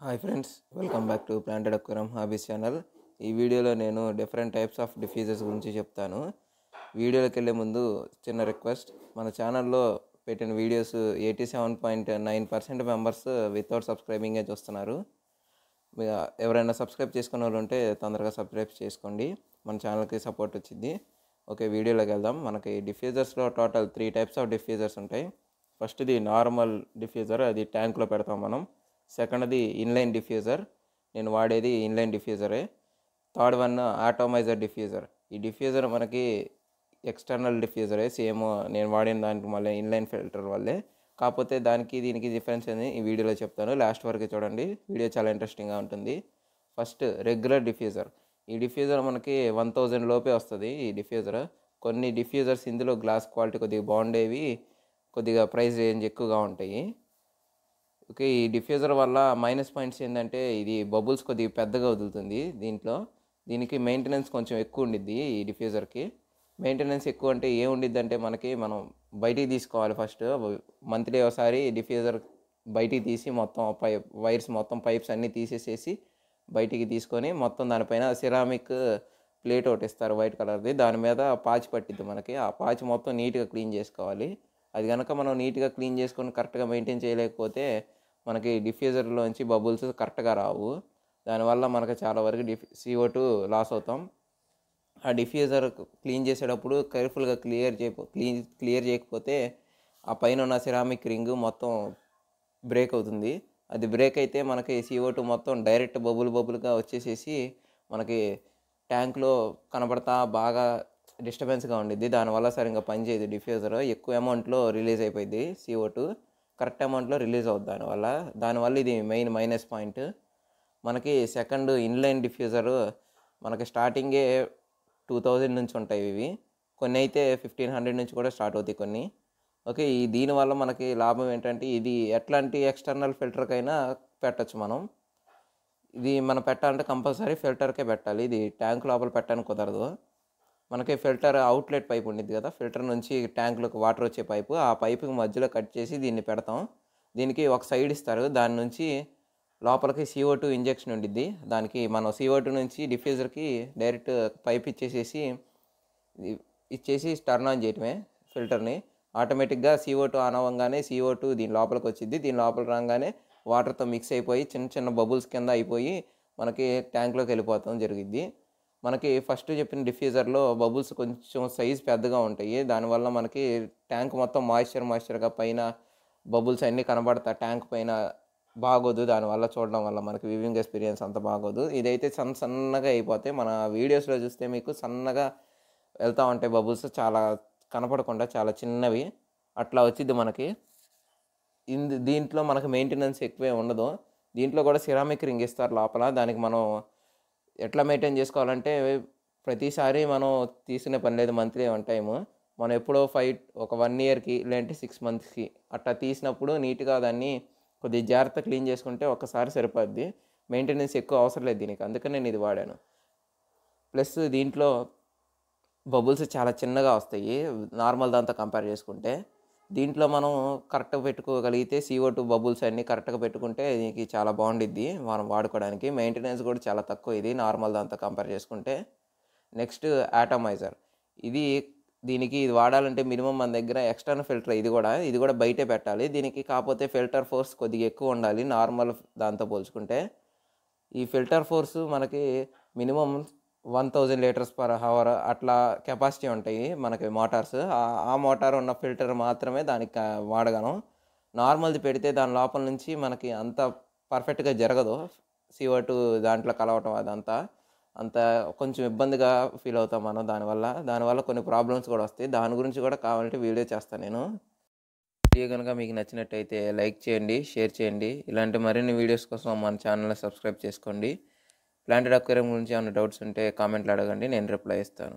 Hi friends, welcome back to planted aquarium hobbies channel. ఈ వీడియోలో నేను డిఫరెంట్ టైప్స్ ఆఫ్ డిఫ్యూజర్స్ గురించి చెప్తాను. వీడియోలోకి వెళ్ళే ముందు చిన్న రిక్వెస్ట్, మన ఛానల్లో పెట్టిన వీడియోస్ 87.9% మెంబర్స్ వితౌట్ సబ్స్క్రైబింగే చూస్తున్నారు. ఎవరైనా సబ్స్క్రైబ్ చేసుకున్న వాళ్ళు ఉంటే తొందరగా సబ్స్క్రైబ్ చేసుకోండి, మన ఛానల్కి సపోర్ట్ వచ్చింది. ఓకే, వీడియోలోకి వెళ్దాం. మనకి డిఫ్యూజర్స్లో టోటల్ 3 టైప్స్ ఆఫ్ డిఫ్యూజర్స్ ఉంటాయి. ఫస్ట్ది నార్మల్ డిఫ్యూజర్, అది ట్యాంక్లో పెడతాం మనం. సెకండ్ది ఇన్లైన్ డిఫ్యూజర్, నేను వాడేది ఇన్లైన్ డిఫ్యూజరే. Third one atomiser diffuser. ఈ డిఫ్యూజర్ మనకి ఎక్స్టర్నల్ డిఫ్యూజరే, సేమ్ నేను వాడిన దానికి మళ్ళీ ఇన్లైన్ ఫిల్టర్ వల్లే. కాకపోతే దానికి దీనికి డిఫరెన్స్ అని ఈ వీడియోలో చెప్తాను, లాస్ట్ వరకు చూడండి. వీడియో చాలా ఇంట్రెస్టింగ్గా ఉంటుంది. First regular diffuser. ఈ డిఫ్యూజర్ మనకి 1000 లోపే వస్తుంది. ఈ డిఫ్యూజర్ కొన్ని డిఫ్యూజర్స్ ఇందులో గ్లాస్ క్వాలిటీ కొద్దిగా బాగుండేవి, కొద్దిగా ప్రైస్ రేంజ్ ఎక్కువగా ఉంటాయి. ఓకే, ఈ డిఫ్యూజర్ వల్ల మైనస్ పాయింట్స్ ఏంటంటే ఇది బబుల్స్ కొద్దిగా పెద్దగా వదులుతుంది. దీనికి మెయింటెనెన్స్ కొంచెం ఎక్కువ ఉండిద్ది. ఈ డిఫ్యూజర్కి మెయింటెనెన్స్ ఎక్కువ అంటే ఏముండిద్ది అంటే మనం బయటికి తీసుకోవాలి. ఫస్ట్ మంత్లీ ఒకసారి డిఫ్యూజర్ బయటికి తీసి మొత్తం వైర్స్ మొత్తం పైప్స్ అన్నీ తీసేసేసి బయటికి తీసుకొని మొత్తం దానిపైన సిరామిక్ ప్లేట్ ఒకటి ఇస్తారు వైట్ కలర్ది, దాని మీద పాచి పట్టిద్ది మనకి. ఆ పాచి మొత్తం నీట్గా క్లీన్ చేసుకోవాలి. అది కనుక మనం నీట్గా క్లీన్ చేసుకొని కరెక్ట్గా మెయింటైన్ చేయలేకపోతే మనకి డిఫ్యూజర్లోంచి బబుల్స్ కరెక్ట్గా రావు. దానివల్ల మనకు చాలా వరకు CO2 లాస్ అవుతాం. ఆ డిఫ్యూజర్ క్లీన్ చేసేటప్పుడు కేర్ఫుల్గా క్లియర్ చేయకపోతే ఆ పైన ఉన్న సిరామిక్ రింగ్ మొత్తం బ్రేక్ అవుతుంది. అది బ్రేక్ అయితే మనకి CO2 మొత్తం డైరెక్ట్ బబుల్గా వచ్చేసేసి మనకి ట్యాంక్లో కనబడతా బాగా డిస్టర్బెన్స్గా ఉండిద్ది. దానివల్ల సరిగ్గా పనిచేయదు డిఫ్యూజర్. ఎక్కువ అమౌంట్లో రిలీజ్ అయిపోయింది CO2, కరెక్ట్ అమౌంట్లో రిలీజ్ అవుతుంది. దానివల్ల ఇది మెయిన్ మైనస్ పాయింట్. మనకి సెకండ్ ఇన్లైన్ డిఫ్యూజర్, మనకి స్టార్టింగే 2000 నుంచి ఉంటాయి ఇవి. కొన్ని అయితే 1500 నుంచి కూడా స్టార్ట్ అవుతాయి కొన్ని. ఓకే, దీనివల్ల మనకి లాభం ఏంటంటే ఇది ఎట్లాంటి ఎక్స్టర్నల్ ఫిల్టర్కైనా పెట్టచ్చు మనం. ఇది మనం పెట్టాలంటే కంపల్సరీ ఫిల్టర్కే పెట్టాలి. ఇది ట్యాంక్ లోపల పెట్టడానికి కుదరదు. మనకి ఫిల్టర్ అవుట్లెట్ పైప్ ఉండిద్ది కదా, ఫిల్టర్ నుంచి ట్యాంక్లోకి వాటర్ వచ్చే పైపు, ఆ పైపుకి మధ్యలో కట్ చేసి దీన్ని పెడతాం. దీనికి ఒక సైడ్ ఇస్తారు, దాని నుంచి లోపలికి CO2 ఇంజెక్షన్ ఉండిద్ది. దానికి మనం CO2 నుంచి డిఫ్యూజర్కి డైరెక్ట్ పైప్ ఇచ్చేసి టర్న్ ఆన్ చేయటమే ఫిల్టర్ని. ఆటోమేటిక్గా CO2 ఆన్ అవ్వగానే CO2 దీని లోపలికి వచ్చింది. దీని లోపల రాగానే వాటర్తో మిక్స్ అయిపోయి చిన్న చిన్న బబుల్స్ కింద అయిపోయి మనకి ట్యాంక్లోకి వెళ్ళిపోతాం జరిగిద్ది. మనకి ఫస్ట్ చెప్పిన డిఫ్యూజర్లో బబుల్స్ కొంచెం సైజ్ పెద్దగా ఉంటాయి. దానివల్ల మనకి ట్యాంక్ మొత్తం మాయిశ్చర్గా పైన బబుల్స్ అన్నీ కనబడతాయి. ట్యాంక్ పైన బాగోదు, దానివల్ల చూడడం వల్ల మనకి వ్యూవింగ్ ఎక్స్పీరియన్స్ అంత బాగోదు. ఇదైతే సన్నగా అయిపోతాయి. మన వీడియోస్లో చూస్తే మీకు సన్నగా వెళ్తూ ఉంటాయి బబుల్స్, చాలా కనపడకుండా చాలా చిన్నవి అట్లా వచ్చింది మనకి. దీంట్లో మనకు మెయింటెనెన్స్ ఎక్కువే ఉండదు. దీంట్లో కూడా సిరామిక్ రింగ్ ఇస్తారు లోపల. దానికి మనం ఎట్లా మెయింటైన్ చేసుకోవాలంటే ప్రతిసారి మనం తీసుకునే పని లేదు. మంత్లీ 1 టైము మనం ఎప్పుడో ఒక 1 ఇయర్కి లేదంటే 6 మంత్స్కి అట్లా తీసినప్పుడు నీట్గా దాన్ని కొద్దిగా జాగ్రత్త క్లీన్ చేసుకుంటే ఒక్కసారి సరిపోద్ది. మెయింటెనెన్స్ ఎక్కువ అవసరం లేదు దీనికి, అందుకని నేను ఇది వాడాను. ప్లస్ దీంట్లో బబుల్స్ చాలా చిన్నగా వస్తాయి నార్మల్ దాంతో కంపేర్ చేసుకుంటే. దీంట్లో మనం కరెక్ట్గా పెట్టుకోగలిగితే CO2 బబుల్స్ అన్నీ కరెక్ట్గా పెట్టుకుంటే దీనికి చాలా బాగుండిద్ది మనం వాడుకోవడానికి. మెయింటెనెన్స్ కూడా చాలా తక్కువ ఇది నార్మల్ దాంతో కంపేర్ చేసుకుంటే. నెక్స్ట్ ఆటోమైజర్. దీనికి వాడాలంటే మినిమం మన దగ్గర ఎక్స్టర్నల్ ఫిల్టర్, ఇది కూడా బయటే పెట్టాలి దీనికి. కాకపోతే ఫిల్టర్ ఫోర్స్ కొద్దిగా ఎక్కువ ఉండాలి నార్మల్ దాంతో పోల్చుకుంటే. ఈ ఫిల్టర్ ఫోర్స్ మనకి మినిమం 1000 లీటర్స్ పర్ అవర్ అట్లా కెపాసిటీ ఉంటాయి మనకి మోటార్స్. ఆ మోటార్ ఉన్న ఫిల్టర్ మాత్రమే దానికి వాడగలం. నార్మల్ది పెడితే దాని లోపల నుంచి మనకి అంత పర్ఫెక్ట్గా జరగదు. CO2 దాంట్లో కలవటం అదంతా అంత కొంచెం ఇబ్బందిగా ఫీల్ అవుతాం మనం. దానివల్ల కొన్ని ప్రాబ్లమ్స్ కూడా వస్తాయి. దాని గురించి కూడా కావాలంటే వీడియో చేస్తాను నేను. వీడియో కనుక మీకు నచ్చినట్టయితే లైక్ చేయండి, షేర్ చేయండి. ఇలాంటి మరిన్ని వీడియోస్ కోసం మన ఛానల్ని సబ్స్క్రైబ్ చేసుకోండి. ప్లాంటెడ్ అక్వేరియం గురించి ఏమైనా డౌట్స్ ఉంటే కామెంట్లు అడగండి, నేను రిప్లై ఇస్తాను.